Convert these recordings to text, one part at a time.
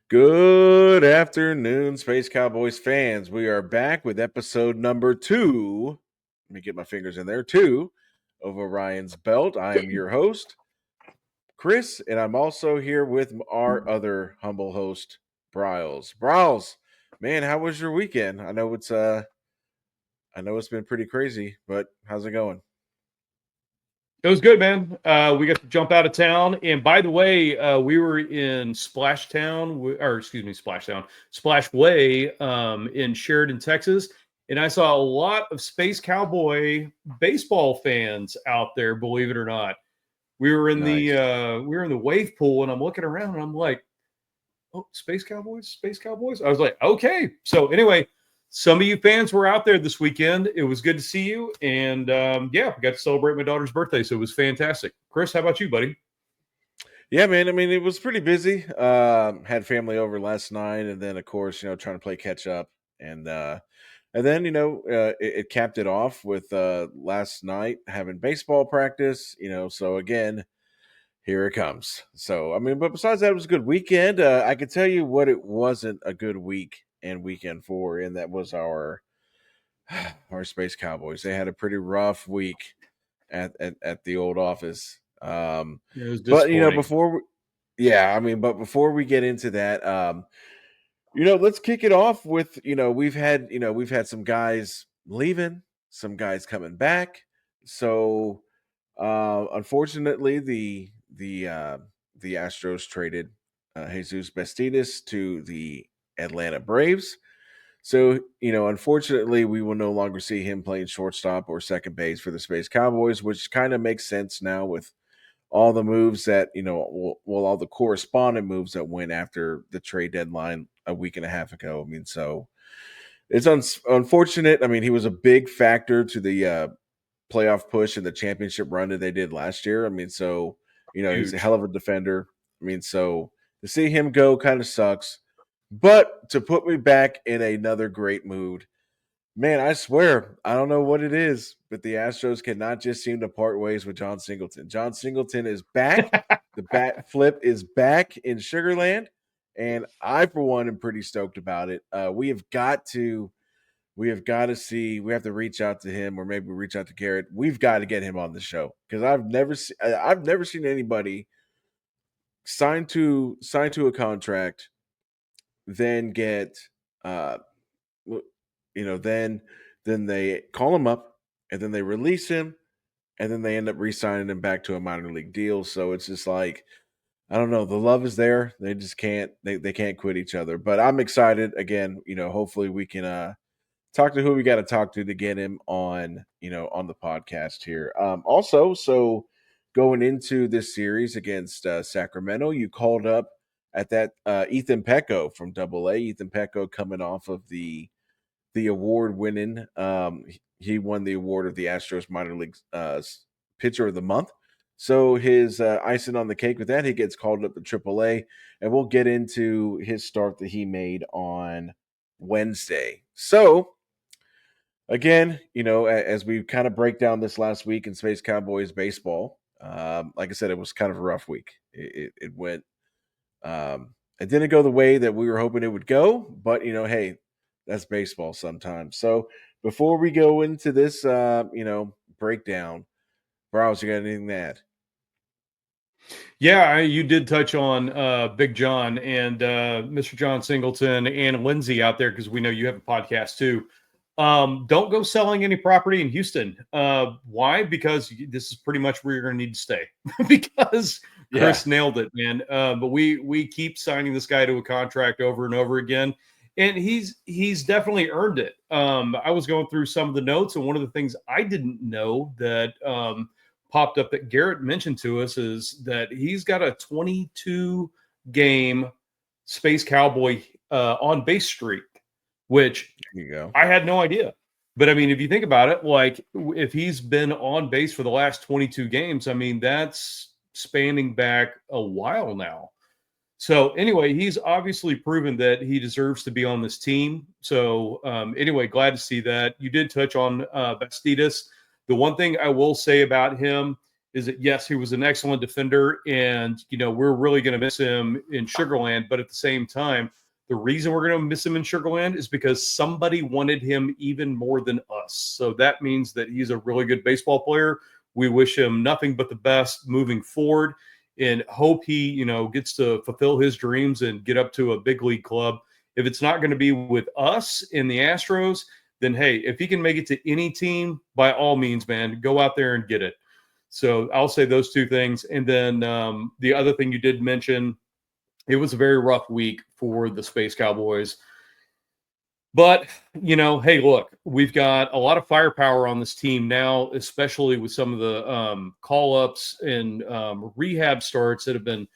Good afternoon, Space Cowboys fans. We are back with episode number 2. Let me get my fingers in there. 2 of Orion's Belt. I am your host, Chris, and I'm also here with our other humble host, Bryles. Bryles, man, how was your weekend? I know it's been pretty crazy, but how's it going? It was good, man. We got to jump out of town. And by the way, we were in Splash Way in Sheridan, Texas. And I saw a lot of Space Cowboy baseball fans out there, believe it or not. Nice. We were in the wave pool, and I'm looking around and I'm like, oh, Space Cowboys, Space Cowboys. I was like, okay. So anyway, some of you fans were out there this weekend. It was good to see you, and yeah, we got to celebrate my daughter's birthday, so it was fantastic. Chris, how about you, buddy? Yeah, man. I mean, it was pretty busy. Had family over last night, and then of course, trying to play catch up, and then it capped it off with last night having baseball practice. So again, here it comes. So I mean, but besides that, it was a good weekend. I can tell you what it wasn't a good week and weekend for, and that was our Space Cowboys. They had a pretty rough week at the old office. It was But disappointing. yeah, I mean, but before we get into that, let's kick it off with we've had some guys leaving, some guys coming back. So unfortunately, the Astros traded Jesus Bastidas to the Atlanta Braves. So, unfortunately, we will no longer see him playing shortstop or second base for the Space Cowboys, which kind of makes sense now with all the moves that, all the corresponding moves that went after the trade deadline a week and a half ago. I mean, so it's unfortunate. I mean, he was a big factor to the playoff push and the championship run that they did last year. I mean, so, he's a Huge. hell of a defender. I mean, so to see him go kind of sucks. But to put me back in another great mood, man, I swear, I don't know what it is, but the Astros cannot just seem to part ways with John Singleton. John Singleton is back. The bat flip is back in Sugarland. And I, for one, am pretty stoked about it. We have to reach out to him or maybe reach out to Garrett. We've got to get him on the show because I've never seen anybody signed to a contract, then get uh then they call him up and then they release him and then they end up re-signing him back to a minor league deal. So it's just like I don't know, the love is there. They just they can't quit each other. But I'm excited again, hopefully we can talk to who we got to talk to get him on the podcast here. Also, so going into this series against Sacramento, you called up at that Ethan Pecco from Double A. Ethan Pecco coming off of the award winning. He won the award of the Astros minor league pitcher of the month. So his icing on the cake with that, he gets called up to AAA, and we'll get into his start that he made on Wednesday. So again, as we kind of break down this last week in Space Cowboys baseball, like I said, it was kind of a rough week. It went, it didn't go the way that we were hoping it would go, but hey, that's baseball sometimes. So before we go into this, breakdown, Browse, you got anything to add? Yeah, you did touch on Big John and Mr. John Singleton and Lindsay out there because we know you have a podcast too. Don't go selling any property in Houston. Why? Because this is pretty much where you're going to need to stay. Because Yeah. Chris nailed it, man. But we keep signing this guy to a contract over and over again, and he's definitely earned it. I was going through some of the notes, and one of the things I didn't know that popped up that Garrett mentioned to us is that he's got a 22 game Space Cowboy on base streak, which There you go. I had no idea. But I mean, if you think about it, like if he's been on base for the last 22 games, I mean, that's spanning back a while now. So anyway, he's obviously proven that he deserves to be on this team. So anyway, glad to see that. You did touch on Bastidas. The one thing I will say about him is that yes, he was an excellent defender, and we're really going to miss him in Sugarland. But at the same time, the reason we're going to miss him in Sugarland is because somebody wanted him even more than us. So that means that he's a really good baseball player. We wish him nothing but the best moving forward, and hope he gets to fulfill his dreams and get up to a big league club. If it's not going to be with us in the Astros, then hey, if he can make it to any team, by all means, man, go out there and get it. So I'll say those two things. And then the other thing you did mention, it was a very rough week for the Space Cowboys. But, hey, look, we've got a lot of firepower on this team now, especially with some of the call-ups and rehab starts that have been,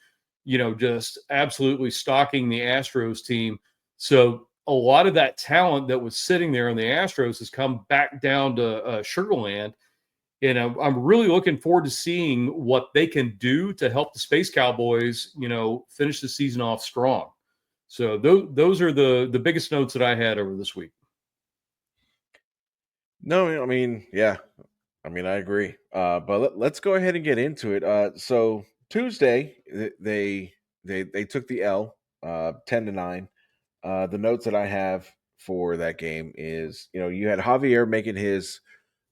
just absolutely stalking the Astros team. So a lot of that talent that was sitting there in the Astros has come back down to Sugarland. And I'm really looking forward to seeing what they can do to help the Space Cowboys, finish the season off strong. So those are the biggest notes that I had over this week. No, I mean, yeah, I mean, I agree. But let's go ahead and get into it. So Tuesday, they took the L, 10-9. The notes that I have for that game is, you had Javier making his,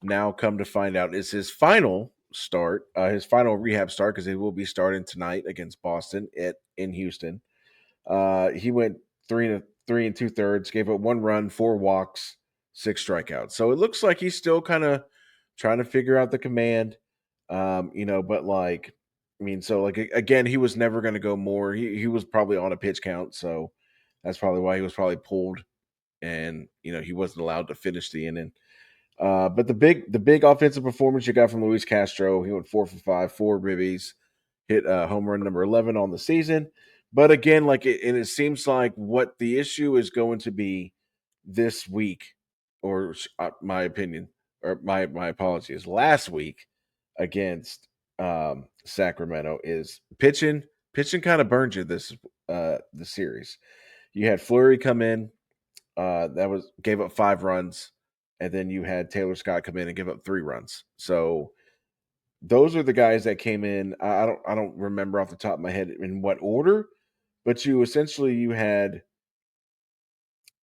now come to find out, is his final start, his final rehab start, because he will be starting tonight against Boston in Houston. He went 3 and 2/3, gave up 1 run, 4 walks, 6 strikeouts. So it looks like he's still kind of trying to figure out the command. But like, I mean, so like again, he was never going to go more. He was probably on a pitch count, so that's probably why he was probably pulled, and he wasn't allowed to finish the inning. But the big offensive performance you got from Luis Castro, he went 4 for 5, 4 ribbies, hit home run number 11 on the season. But again, it seems like what the issue is going to be this week, or my opinion, or my apologies, last week against Sacramento is pitching. Pitching kind of burned you the series. You had Fleury come in, gave up 5 runs, and then you had Taylor Scott come in and give up 3 runs. So those are the guys that came in. I don't remember off the top of my head in what order, but you had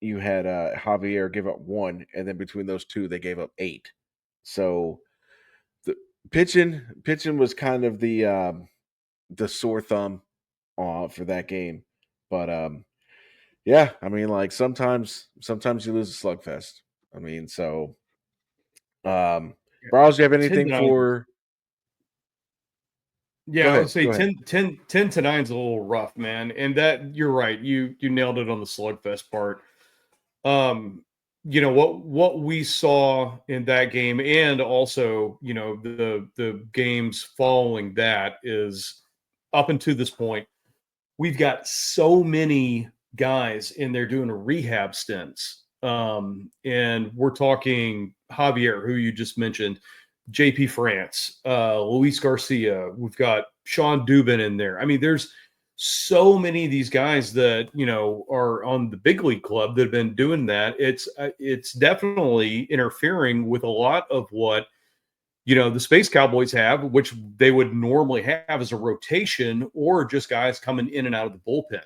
Javier give up 1, and then between those two they gave up 8. So the pitching was kind of the sore thumb for that game. But yeah, I mean, like sometimes you lose a slugfest. I mean, so Brawls, do you have 10 anything to 9. for? Go Yeah, I would ahead. say Go ahead. 10 to 9 is a little rough, man. And that you're right. You nailed it on the slugfest part. What we saw in that game, and also, the games following that, is up until this point, we've got so many guys in there doing rehab stints. And we're talking Javier, who you just mentioned, JP France, Luis Garcia. We've got Sean Dubin in there. I mean, there's so many of these guys that are on the big league club that have been doing that. It's definitely interfering with a lot of what the Space Cowboys have, which they would normally have as a rotation or just guys coming in and out of the bullpen.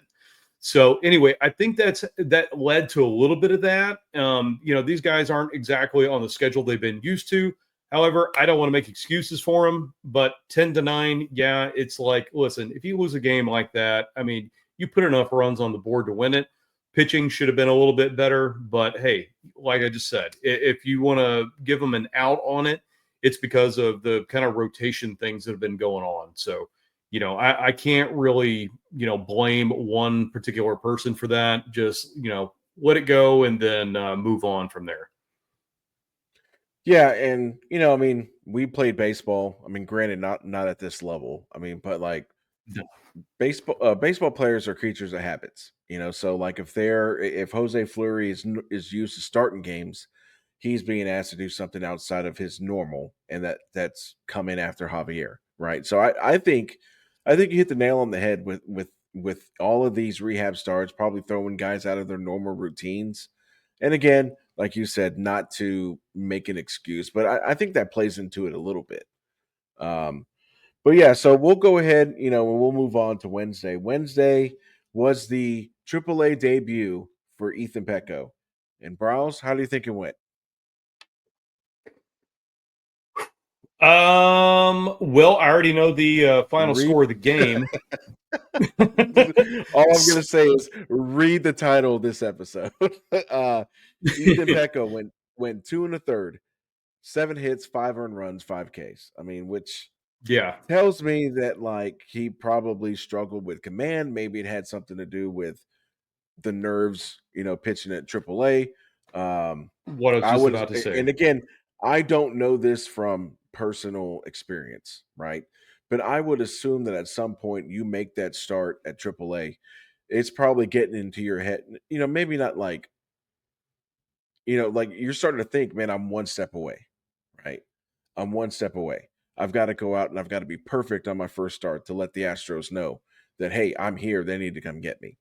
So anyway, I think that led to a little bit of that. These guys aren't exactly on the schedule they've been used to. However, I don't want to make excuses for them, but 10 to 9, yeah, it's like, listen, if you lose a game like that, I mean, you put enough runs on the board to win it. Pitching should have been a little bit better, but hey, like I just said, if you want to give them an out on it, it's because of the kind of rotation things that have been going on. So, I can't really, blame one particular person for that. Just, let it go and then move on from there. Yeah, and I mean, we played baseball. I mean, granted, not at this level. I mean, but like No. baseball players are creatures of habits. So like if Jose Fleury is used to starting games, he's being asked to do something outside of his normal, and that's coming after Javier, right? So I think you hit the nail on the head with all of these rehab starts, probably throwing guys out of their normal routines. And again, like you said, not to make an excuse, but I think that plays into it a little bit. Um, But yeah, so we'll go ahead, and we'll move on to Wednesday. Wednesday was the AAA debut for Ethan Pecco. And Browse, how do you think it went? Well, I already know the final Read. score of the game. All I'm gonna say is read the title of this episode. Ethan Pecco went 2 1/3, 7 hits, 5 earned runs, 5 Ks. I mean, which Yeah. tells me that like he probably struggled with command. Maybe it had something to do with the nerves, pitching at AAA. What I was I just would, about to say. and again, I don't know this from personal experience, right? But I would assume that at some point you make that start at AAA, it's probably getting into your head. Maybe not like, like you're starting to think, man, I'm one step away, right? I'm one step away. I've got to go out and I've got to be perfect on my first start to let the Astros know that, hey, I'm here. They need to come get me.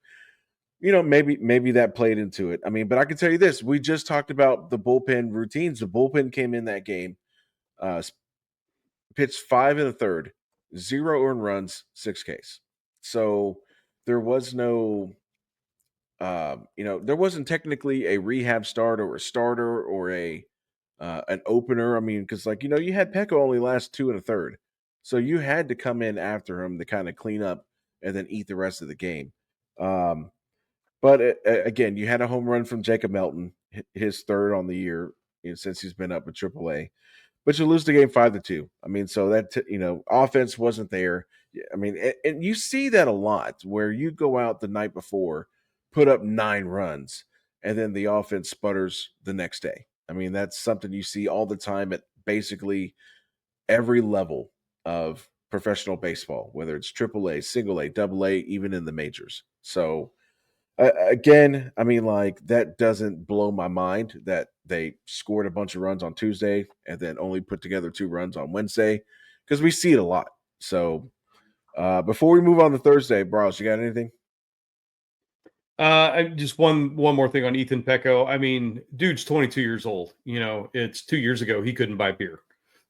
Maybe that played into it. I mean, but I can tell you this: we just talked about the bullpen routines. The bullpen came in that game, uh, pitched 5 1/3, 0 earned runs, 6 Ks. So there was no, there wasn't technically a rehab start or a starter or a an opener. I mean, because like you had Pecco only last 2 1/3, so you had to come in after him to kind of clean up and then eat the rest of the game. Um, but again, you had a home run from Jacob Melton, his third on the year, since he's been up at AAA. But you lose the game 5-2. I mean, so that offense wasn't there. I mean, and you see that a lot where you go out the night before, put up 9 runs, and then the offense sputters the next day. I mean, that's something you see all the time at basically every level of professional baseball, whether it's AAA, single A, double A, even in the majors. So again, I mean, like that doesn't blow my mind that they scored a bunch of runs on Tuesday and then only put together 2 runs on Wednesday because we see it a lot. So before we move on to Thursday, Bros, you got anything? Just one more thing on Ethan Pecco. I mean, dude's 22 years old. It's 2 years ago he couldn't buy beer.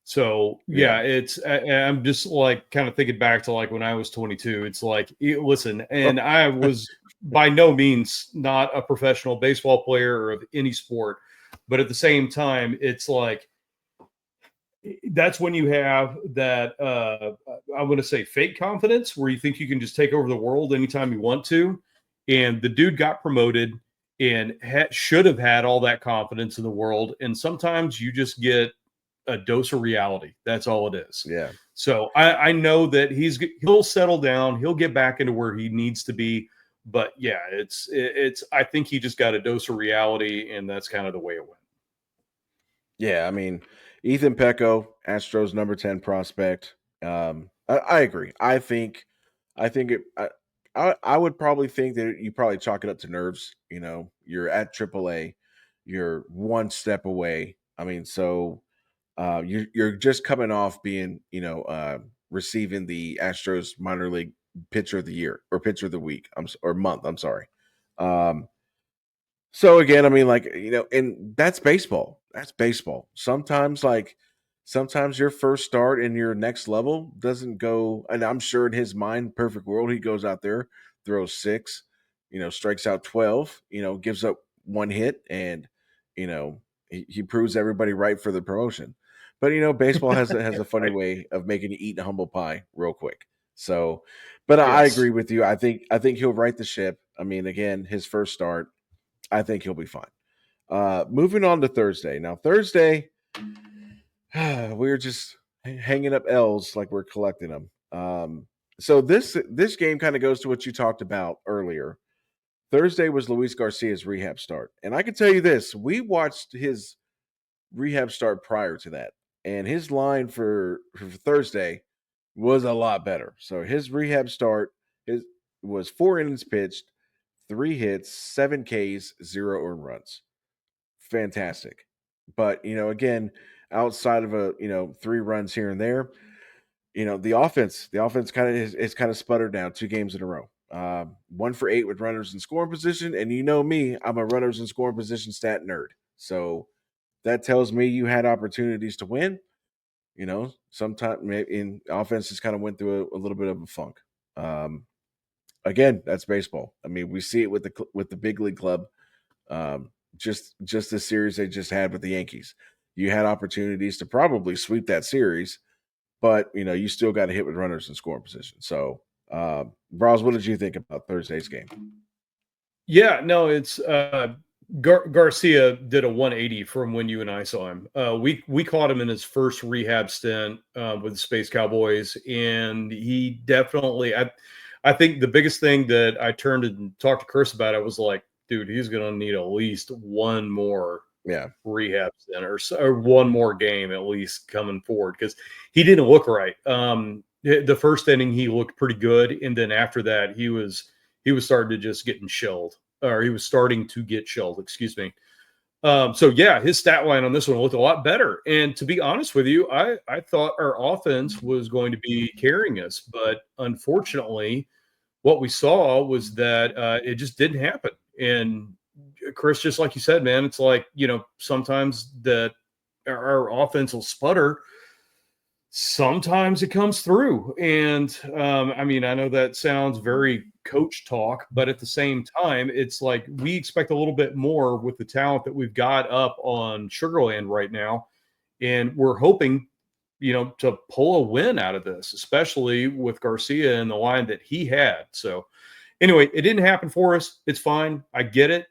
So Yeah. yeah, I'm just like kind of thinking back to like when I was 22. It's like, listen, and I was by no means not a professional baseball player or of any sport, but at the same time, it's like that's when you have that I'm going to say fake confidence where you think you can just take over the world anytime you want to. And the dude got promoted and should have had all that confidence in the world. And sometimes you just get a dose of reality. That's all it is. Yeah. So I know that he'll settle down. He'll get back into where he needs to be. But yeah, it's I think he just got a dose of reality, and that's kind of the way it went. Yeah. I mean, Ethan Pecco, Astros number 10 prospect. I agree. I think I would probably think that you probably chalk it up to nerves. You're at AAA, you're one step away. I mean, so you're just coming off being, receiving the Astros minor league pitcher of the year or pitcher of the week, or month. I'm sorry. Um, so again, I mean, like and that's baseball. That's baseball. Sometimes your first start in your next level doesn't go. And I'm sure in his mind, perfect world, he goes out there, throws 6, strikes out 12, gives up 1 hit, and he proves everybody right for the promotion. But baseball has a funny Right. way of making you eat a humble pie real quick. So, but I Yes. agree with you. I think he'll right the ship. I mean, again, his first start. I think he'll be fine. Moving on to Thursday. Now, Thursday, we were just hanging up L's like we're collecting them. So this game kind of goes to what you talked about earlier. Thursday was Luis Garcia's rehab start, and I can tell you this: we watched his rehab start prior to that, and his line for Thursday was a lot better. So his rehab start his was 4 innings pitched, 3 hits, 7 Ks, 0 earned runs. Fantastic. But again, outside of 3 runs here and there, the offense kind of is kind of sputtered now 2 games in a row. 1 for 8 with runners in scoring position, and you know me, I'm a runners in scoring position stat nerd. So that tells me you had opportunities to win. Sometimes in offense just kind of went through a little bit of a funk. Um, Again, that's baseball. I mean, we see it with the big league club. Just the series they just had with the Yankees. You had opportunities to probably sweep that series, but you still got to hit with runners in scoring position. So, Bros, what did you think about Thursday's game? Yeah, no, it's Garcia did a 180 from when you and I saw him. We caught him in his first rehab stint with the Space Cowboys, and he definitely. I think the biggest thing that I turned and talked to Chris about, I was like, dude, he's going to need at least one more Yeah, rehab stint or one more game at least coming forward because he didn't look right. The first inning he looked pretty good, and then after that he was starting to just getting shelled, or he was starting to get shelled. Excuse me. So yeah, his stat line on this one looked a lot better. And to be honest with you, I thought our offense was going to be carrying us, but unfortunately, what we saw was that it just didn't happen. And Chris, just like you said, man, it's like sometimes that our offense will sputter, sometimes it comes through. And I mean, I know that sounds very coach talk, but at the same time, it's like we expect a little bit more with the talent that we've got up on Sugarland right now. And we're hoping, to pull a win out of this, especially with Garcia and the line that he had. So anyway, it didn't happen for us. It's fine. I get it.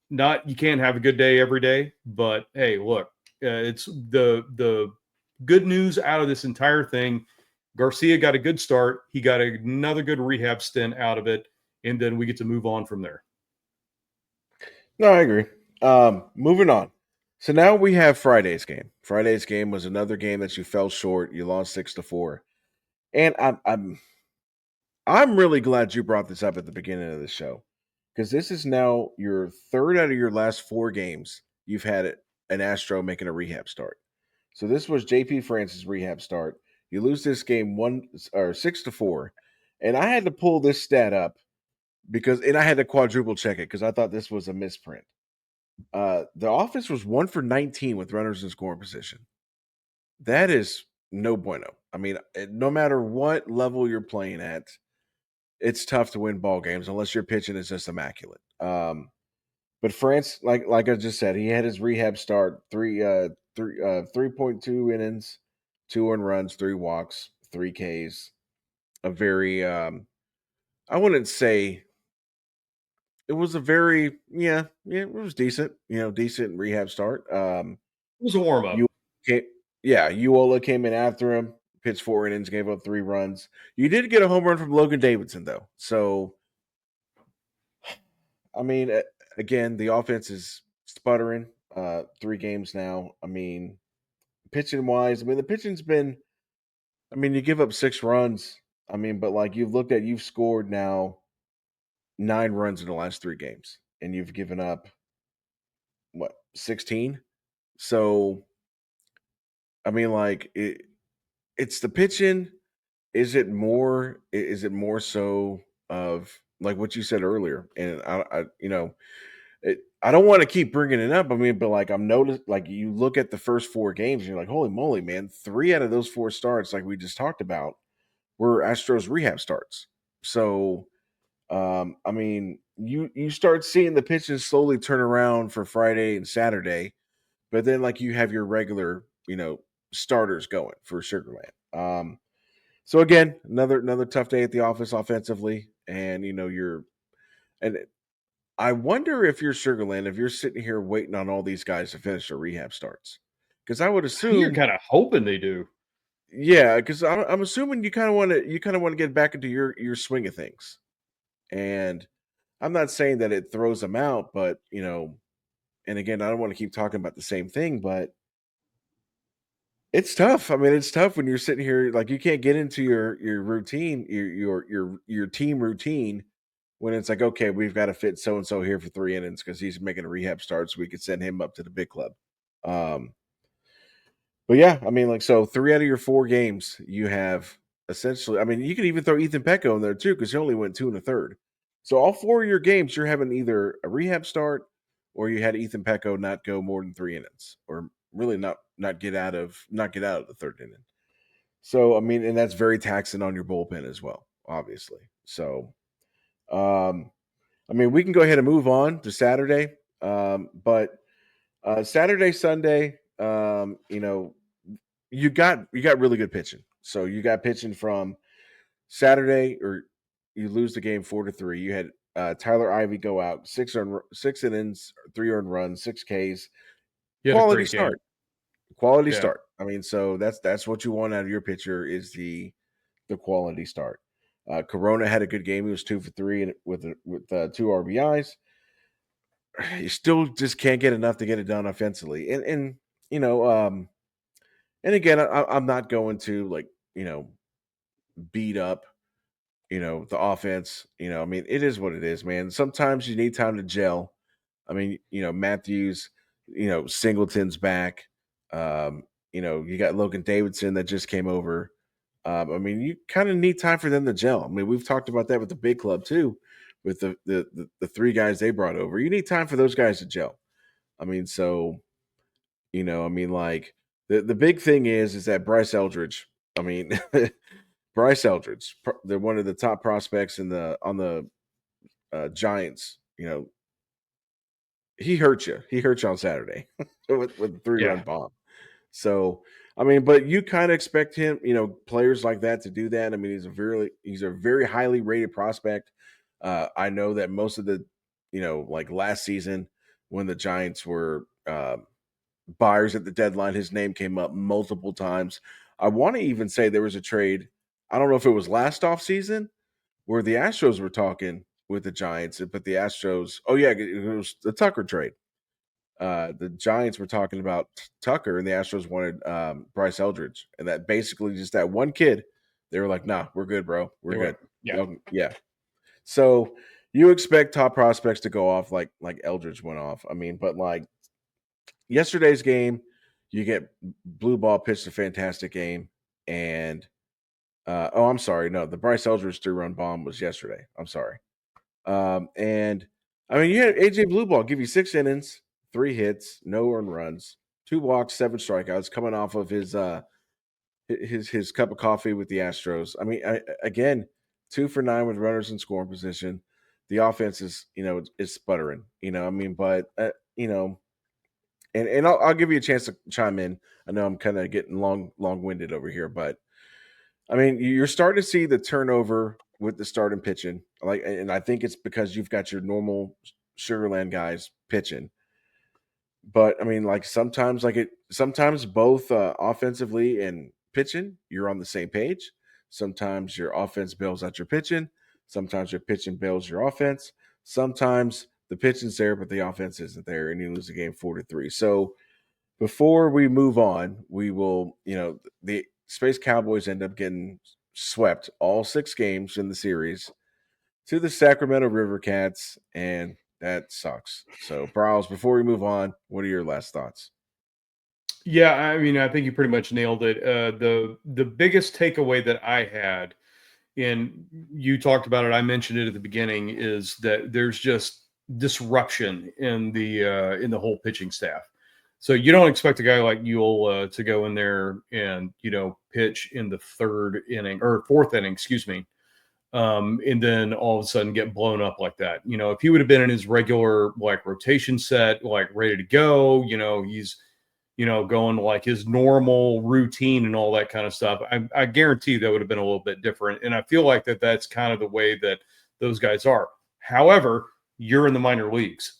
Not, you can't have a good day every day, but hey, look, it's the good news out of this entire thing. Garcia got a good start. He got another good rehab stint out of it, and then we get to move on from there. no, I agree. Moving on. So now we have Friday's game. Friday's game was another game that you fell short. You lost 6-4, and I'm really glad you brought this up at the beginning of the show because this is now your third out of your last 4 games you've had an Astro making a rehab start. So this was JP Francis' rehab start. You lose this game 6-4, and I had to pull this stat up and I had to quadruple check it because I thought this was a misprint. The offense was 1 for 19 with runners in scoring position. That is no bueno. I mean, no matter what level you're playing at, it's tough to win ball games unless your pitching is just immaculate. But France, like I just said, he had his rehab start 3.2 innings, 2 earned runs, 3 walks, 3 Ks. A very I wouldn't say it was a very it was decent, decent rehab start. It was a warm up. You came, yeah, Uola came in after him, pitched 4 innings, gave up 3 runs. You did get a home run from Logan Davidson though, so I mean, again, the offense is sputtering. 3 games now. I mean, pitching wise, I mean the pitching's been. I mean, you give up 6 runs. I mean, but like you've scored now 9 runs in the last 3 games, and you've given up what 16. So I mean, like it's the pitching. Is it more? Is it more so of like what you said earlier? And I don't want to keep bringing it up. I mean, but like I'm noticed, like you look at the first 4 games, and you're like, holy moly, man! 3 out of those 4 starts, like we just talked about, were Astros rehab starts. So, I mean, you start seeing the pitches slowly turn around for Friday and Saturday, but then like you have your regular, starters going for Sugarland. So again, another tough day at the office offensively, and and I wonder if you're Sugarland, if you're sitting here waiting on all these guys to finish their rehab starts, because I would You're assume, kind of hoping they do. yeah, because I'm assuming you kind of want to get back into your swing of things, and I'm not saying that it throws them out, but and again, I don't want to keep talking about the same thing, but it's tough. I mean, it's tough when you're sitting here like you can't get into your routine, your team routine when it's like, okay, we've got to fit so and so here for 3 innings because he's making a rehab start, so we could send him up to the big club. Um, but yeah, I mean, like so, 3 out of your 4 games, you have essentially. I mean, you could even throw Ethan Pecco in there too because he only went 2 1/3. So all 4 of your games, you're having either a rehab start or you had Ethan Pecco not go more than 3 innings, or really not get out of the third inning. So I mean, and that's very taxing on your bullpen as well, obviously. So, um, I mean, we can go ahead and move on to Saturday. But Saturday, Sunday, you got really good pitching. So you got pitching from Saturday, or you lose the game 4-3. You had Tyler Ivey go out, 6 innings, 3 earned runs, 6 Ks. He had a Quality great game. start. Quality Yeah. start. I mean, so that's what you want out of your pitcher is the quality start. Corona had a good game. He was 2 for 3 and with 2 RBIs. You still just can't get enough to get it done offensively. And you know, and again, I'm not going to beat up the offense. I mean, it is what it is, man. Sometimes you need time to gel. I mean, Matthews, Singleton's back. You got Logan Davidson that just came over. I mean, you kind of need time for them to gel. I mean, we've talked about that with the big club too, with the 3 guys they brought over. You need time for those guys to gel. I mean, so I mean, like the big thing is that Bryce Eldridge. I mean, Bryce Eldridge, they're one of the top prospects on the Giants. He hurt you. He hurt you on Saturday with a 3-run Yeah. bomb. So, I mean, but you kind of expect him, players like that to do that. I mean, he's a very highly rated prospect. I know that most of the, like last season when the Giants were buyers at the deadline, his name came up multiple times. I want to even say there was a trade. I don't know if it was last offseason where the Astros were talking with the Giants, but the Astros, oh yeah, it was the Tucker trade. The Giants were talking about Tucker, and the Astros wanted Bryce Eldridge, and that basically just that one kid. They were like, "Nah, we're good, bro. We're They were. good." Yeah. Yeah. So you expect top prospects to go off like Eldridge went off. I mean, but like yesterday's game, you get Blue Ball pitched a fantastic game, and oh, I'm sorry, no, the Bryce Eldridge 3-run bomb was yesterday. I'm sorry. And I mean, you had AJ Blueball give you 6 innings, 3 hits, no earned runs, 2 walks, 7 strikeouts, coming off of his cup of coffee with the Astros. I mean, again, 2 for 9 with runners in scoring position. The offense is sputtering. I mean, but and I'll give you a chance to chime in. I know I'm kind of getting long winded over here, but I mean, you're starting to see the turnover with the starting pitching. And I think it's because you've got your normal Sugarland guys pitching. But I mean, like sometimes both offensively and pitching, you're on the same page. Sometimes your offense bails out your pitching. Sometimes your pitching bails your offense. Sometimes the pitching's there, but the offense isn't there, and you lose the game 4-3. So before we move on, we will, the Space Cowboys end up getting swept all 6 games in the series to the Sacramento RiverCats, and that sucks. So, Browse, before we move on, what are your last thoughts? Yeah, I mean, I think you pretty much nailed it. The biggest takeaway that I had, and you talked about it, I mentioned it at the beginning, is that there's just disruption in the whole pitching staff. So you don't expect a guy like Yule to go in there and pitch in the 3rd inning or 4th inning, excuse me, and then all of a sudden get blown up like that. If he would have been in his regular like rotation set, like ready to go, he's going like his normal routine and all that kind of stuff, I guarantee that would have been a little bit different. And I feel like that's kind of the way that those guys are. However, you're in the minor leagues.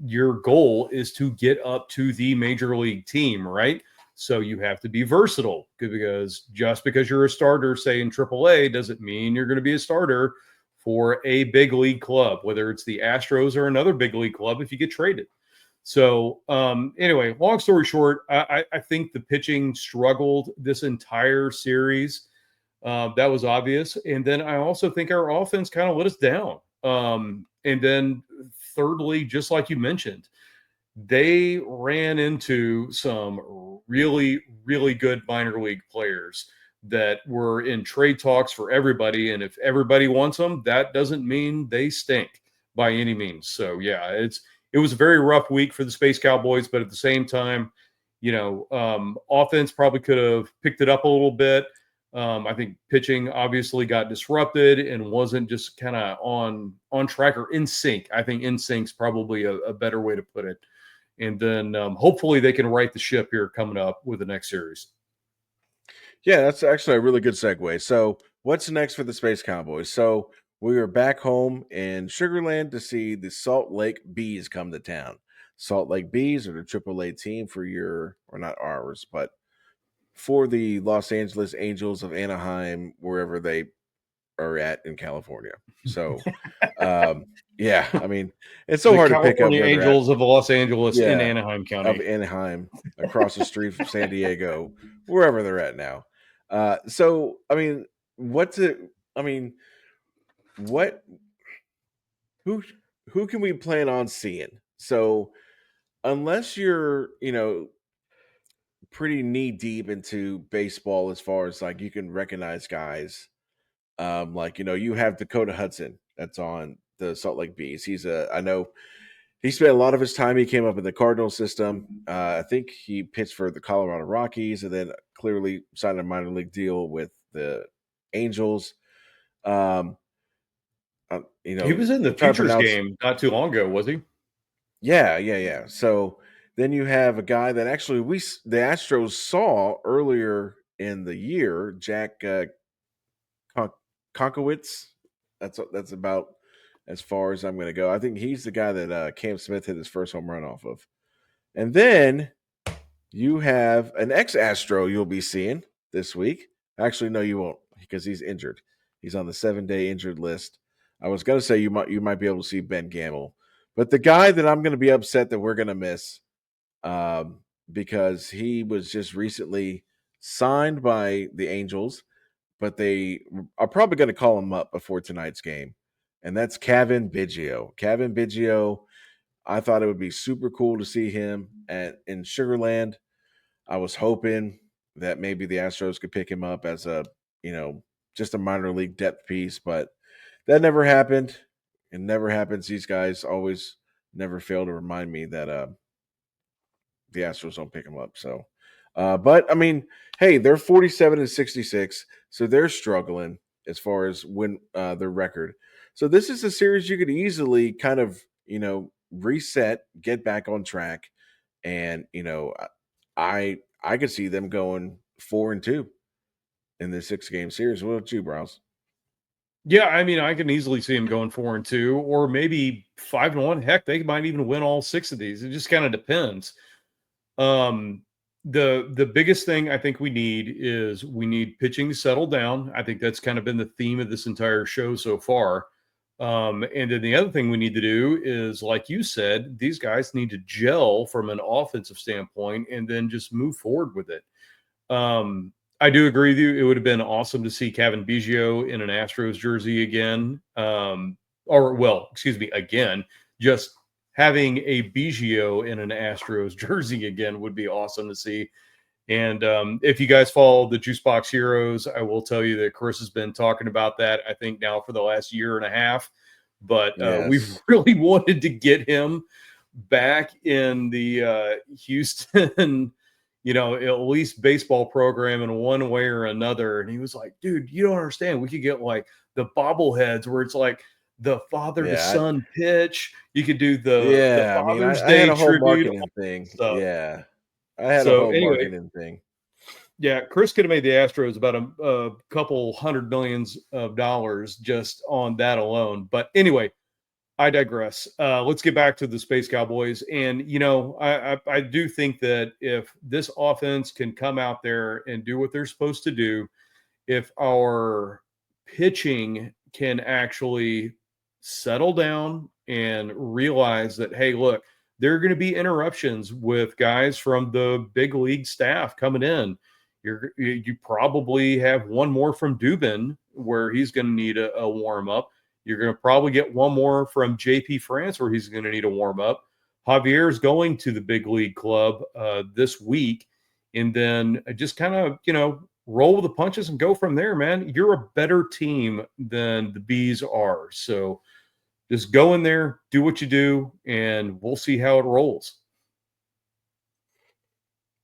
Your goal is to get up to the major league team, right? So you have to be versatile, because just because you're a starter, say in AAA, doesn't mean you're going to be a starter for a big league club, whether it's the Astros or another big league club if you get traded. So anyway, long story short, I think the pitching struggled this entire series. That was obvious. And then I also think our offense kind of let us down. And then thirdly, just like you mentioned, they ran into some really, really good minor league players that were in trade talks for everybody. And if everybody wants them, that doesn't mean they stink by any means. So yeah, it was a very rough week for the Space Cowboys, but at the same time, offense probably could have picked it up a little bit. I think pitching obviously got disrupted and wasn't just kind of on track or in sync. I think in sync's probably a better way to put it. And then hopefully they can right the ship here coming up with the next series. Yeah, that's actually a really good segue. So, what's next for the Space Cowboys? So, we are back home in Sugarland to see the Salt Lake Bees come to town. Salt Lake Bees are the AAA team for your, or not ours, but for the Los Angeles Angels of Anaheim, wherever they are at in California. So, um, yeah, I mean, it's so The hard to pick up California where they're at. Angels of Los Angeles in Yeah, Anaheim of County. Anaheim, across the street from San Diego, wherever they're at now. So I mean, what's it? I mean, what? Who? Who can we plan on seeing? So unless you're, pretty knee deep into baseball, as far as like you can recognize guys, like you have Dakota Hudson that's on the Salt Lake Bees. I know he spent a lot of his time. He came up in the Cardinal system. I think he pitched for the Colorado Rockies, and then clearly signed a minor league deal with the Angels. Um, He was in the I'm trying to Futures pronounce. game not too long ago, was he? Yeah, yeah, yeah. So then you have a guy that actually the Astros saw earlier in the year, Jack Kon- Konkowitz. That's about as far as I'm going to go. I think he's the guy that Cam Smith hit his first home run off of. And then you have an ex-Astro you'll be seeing this week. Actually, no, you won't, because he's injured. He's on the 7-day injured list. I was going to say you might be able to see Ben Gamble, but the guy that I'm going to be upset that we're going to miss, um, because he was just recently signed by the Angels, but they are probably going to call him up before tonight's game, and that's Kevin Biggio. Kevin Biggio. I thought it would be super cool to see him in Sugarland. I was hoping that maybe the Astros could pick him up as you know, just a minor league depth piece, but that never happened. It never happens. These guys always never fail to remind me that the Astros don't pick him up. So, but I mean, hey, they're 47-66, so they're struggling as far as win their record. So this is a series you could easily kind of reset, get back on track, and I could see them going 4-2 in this 6-game series. What about you, Browse? Yeah, I mean, I can easily see him going 4-2, or maybe 5-1. Heck, they might even win all 6 of these. It just kind of depends. Um, the biggest thing I think we need is we need pitching to settle down. I think that's kind of been the theme of this entire show so far. And then the other thing we need to do is, like you said, these guys need to gel from an offensive standpoint and then just move forward with it. I do agree with you. It would have been awesome to see Kevin Biggio in an Astros jersey again. Or, well, excuse me, again. Just having a Biggio in an Astros jersey again would be awesome to see. And if you guys follow the Juicebox Heroes, I will tell you that Chris has been talking about that, I think, now for the last year and a half. But we've Yes. really wanted to get him back in the Houston, at least baseball program in one way or another. And he was like, dude, you don't understand. We could get like the bobbleheads where it's like the father to Yeah. son pitch. You could do the Yeah. I mean, Father's I had Day a whole tribute, all marketing thing. that stuff. Yeah. I had a So whole anyway, marketing thing. yeah, Chris could have made the Astros about a couple hundred millions of dollars just on that alone. But anyway, I digress. Let's get back to the Space Cowboys. And, I do think that if this offense can come out there and do what they're supposed to do, if our pitching can actually settle down and realize that, hey, look, there are going to be interruptions with guys from the big league staff coming in. You probably have one more from Dubin where he's going to need a warm up. You're going to probably get one more from JP France where he's going to need a warm up. Javier's going to the big league club this week. And then just kind of, roll with the punches and go from there, man. You're a better team than the Bees are. So just go in there, do what you do, and we'll see how it rolls.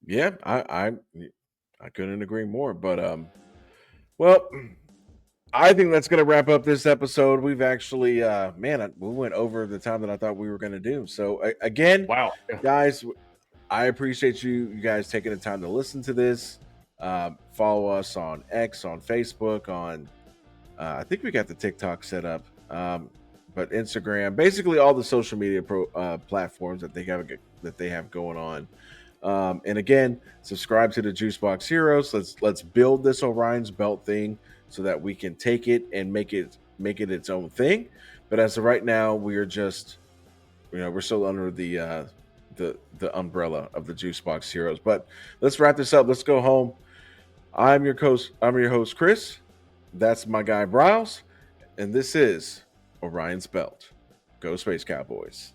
Yeah, I couldn't agree more. But Well, I think that's going to wrap up this episode. We've actually, we went over the time that I thought we were going to do. So again, Wow. guys, I appreciate you guys taking the time to listen to this. Follow us on X, on Facebook, on I think we got the TikTok set up, but Instagram, basically all the social media platforms that they have going on. And again, subscribe to the Juicebox Heroes. Let's build this Orion's Belt thing so that we can take it and make it its own thing. But as of right now, we are just, we're still under the umbrella of the Juicebox Heroes. But let's wrap this up. Let's go home. I'm your host, Chris. That's my guy, Browse. And this is Orion's Belt. Go Space Cowboys.